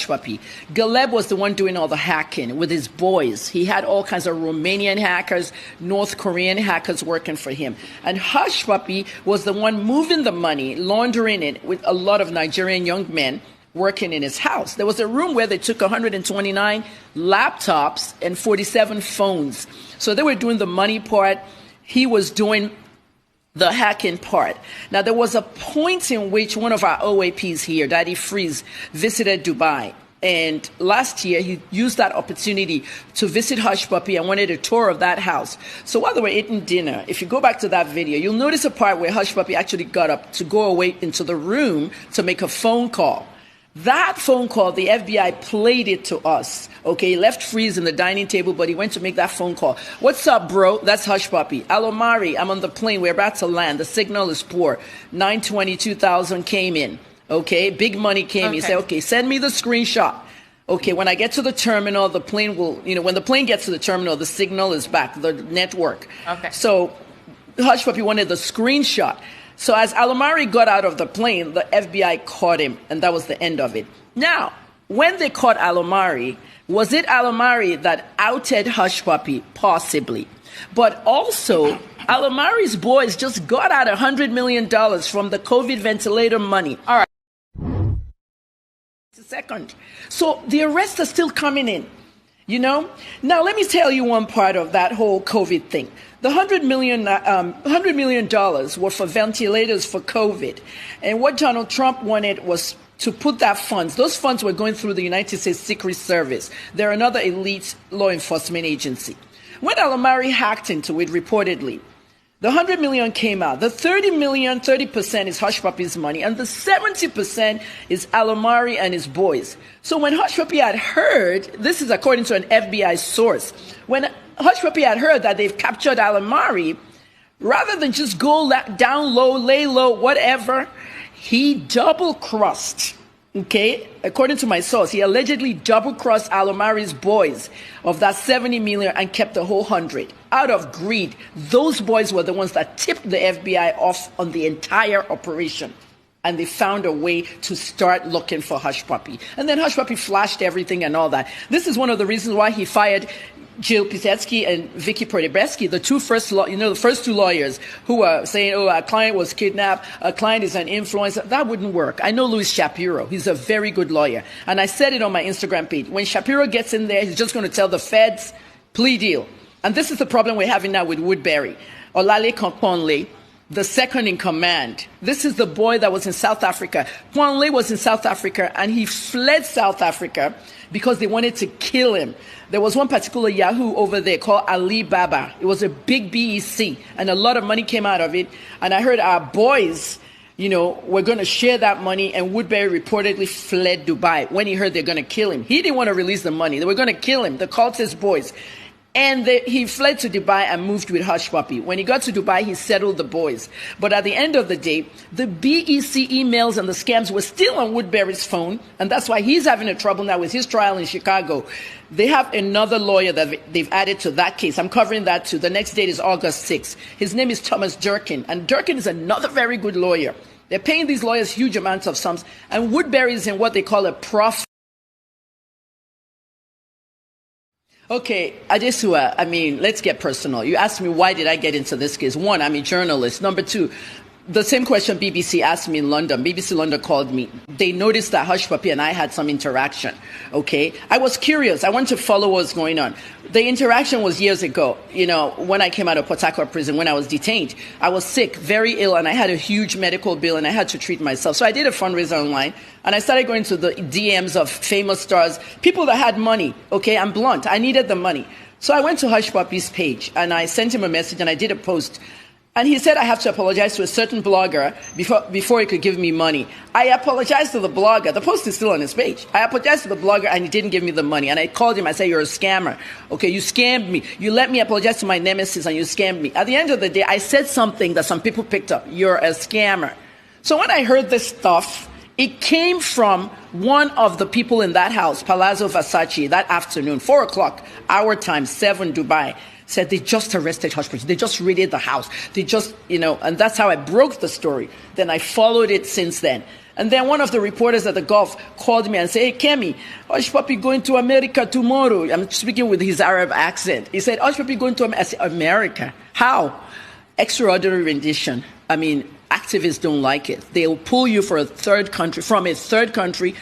Hush Puppy. Galeb was the one doing all the hacking with his boys. He had all kinds of Romanian hackers, North Korean hackers working for him. And Hush Puppy was the one moving the money, laundering it with a lot of Nigerian young men working in his house. There was a room where they took 129 laptops and 47 phones. So they were doing the money part. He was doing the hacking part. Now, there was a point in which one of our OAPs here, Daddy Freeze, visited Dubai. And last year, he used that opportunity to visit Hush Puppy and wanted a tour of that house. So while they were eating dinner, if you go back to that video, you'll notice a part where Hush Puppy actually got up to go away into the room to make a phone call. That phone call, the FBI played it to us. Okay, he left Freeze in the dining table, but he went to make that phone call. What's up, bro? That's Hush Puppy. Alomari, I'm on the plane. We're about to land. The signal is poor. 922,000 came in. Okay, big money came in. He said, okay, send me the screenshot. Okay, when I get to the terminal, the plane will, when the plane gets to the terminal, the signal is back, the network. Okay. So Hush Puppy wanted the screenshot. So as Alomari got out of the plane, the FBI caught him, and that was the end of it. Now, when they caught Alomari, was it Alomari that outed Hush Puppy? Possibly. But also, Alomari's boys just got out $100 million from the COVID ventilator money. All right. A second. So the arrests are still coming in. Now let me tell you one part of that whole COVID thing. The $100 million were for ventilators for COVID. And what Donald Trump wanted was to put those funds were going through the United States Secret Service. They're another elite law enforcement agency. When Alomari hacked into it, reportedly, the $100 million came out. The 30% is Hush Puppy's money, and the 70% is Alomari and his boys. So when Hush Puppy had heard, this is according to an FBI source, when Hush Puppy had heard that they've captured Alomari, rather than just go down low, lay low, whatever, he double-crossed. Okay, according to my source, he allegedly double-crossed Alomari's boys of that 70 million and kept the whole 100. Out of greed, those boys were the ones that tipped the FBI off on the entire operation. And they found a way to start looking for Hush Puppy. And then Hush Puppy flashed everything and all that. This is one of the reasons why he fired Jill Pisetsky and Vicky Prodebeski, the first two lawyers who were saying, our client was kidnapped, our client is an influencer. That wouldn't work. I know Louis Shapiro. He's a very good lawyer. And I said it on my Instagram page. When Shapiro gets in there, he's just going to tell the feds, plea deal. And this is the problem we're having now with Woodbury. Olale Kwanle, the second in command. This is the boy that was in South Africa. Kwanle was in South Africa, and he fled South Africa because they wanted to kill him. There was one particular Yahoo over there called Alibaba. It was a big BEC, and a lot of money came out of it. And I heard our boys, were going to share that money, and Woodbury reportedly fled Dubai when he heard they're going to kill him. He didn't want to release the money. They were going to kill him, the cultist boys. And he fled to Dubai and moved with Hush Puppy. When he got to Dubai, he settled the boys. But at the end of the day, the BEC emails and the scams were still on Woodbury's phone. And that's why he's having a trouble now with his trial in Chicago. They have another lawyer that they've added to that case. I'm covering that too. The next date is August 6th. His name is Thomas Durkin. And Durkin is another very good lawyer. They're paying these lawyers huge amounts of sums. And Woodbury is in what they call a profit. Okay, Adesua, let's get personal. You asked me, why did I get into this case? One, I'm a journalist. Number two, the same question BBC asked me in London. BBC London called me. They noticed that Hush Puppy and I had some interaction. Okay, I was curious. I wanted to follow what was going on. The interaction was years ago, when I came out of Port Harcourt prison, when I was detained. I was sick, very ill, and I had a huge medical bill, and I had to treat myself. So I did a fundraiser online, and I started going to the DMs of famous stars, people that had money. Okay, I'm blunt. I needed the money. So I went to Hush Puppy's page, and I sent him a message, and I did a post. And he said I have to apologize to a certain blogger before he could give me money. I apologized to the blogger. The post is still on his page. I apologized to the blogger, and he didn't give me the money. And I called him. I said, you're a scammer. Okay, you scammed me. You let me apologize to my nemesis, and you scammed me. At the end of the day, I said something that some people picked up. You're a scammer. So when I heard this stuff, it came from one of the people in that house, Palazzo Versace, that afternoon, 4 o'clock, our time, 7 Dubai. Said they just arrested Hush Puppy. They just raided the house. They just, and that's how I broke the story. Then I followed it since then. And then one of the reporters at the Gulf called me and said, hey, Kemi, Hush Puppy going to America tomorrow. I'm speaking with his Arab accent. He said, Hush Puppy going to America. How? Extraordinary rendition. I mean, activists don't like it. They'll pull you from a third country.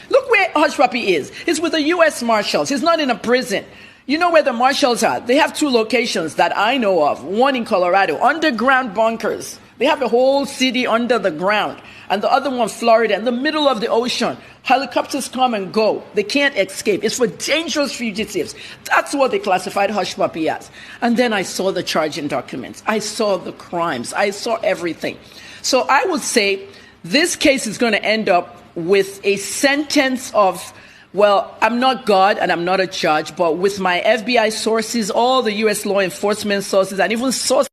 Look where Hush Puppy is. He's with the U.S. Marshals. He's not in a prison. You know where the Marshals are? They have 2 locations that I know of. One in Colorado, underground bunkers. They have a whole city under the ground. And the other one, Florida, in the middle of the ocean. Helicopters come and go. They can't escape. It's for dangerous fugitives. That's what they classified Hush Puppy as. And then I saw the charging documents. I saw the crimes. I saw everything. So I would say this case is going to end up with a sentence of, well, I'm not God and I'm not a judge, but with my FBI sources, all the U.S. law enforcement sources, and even sources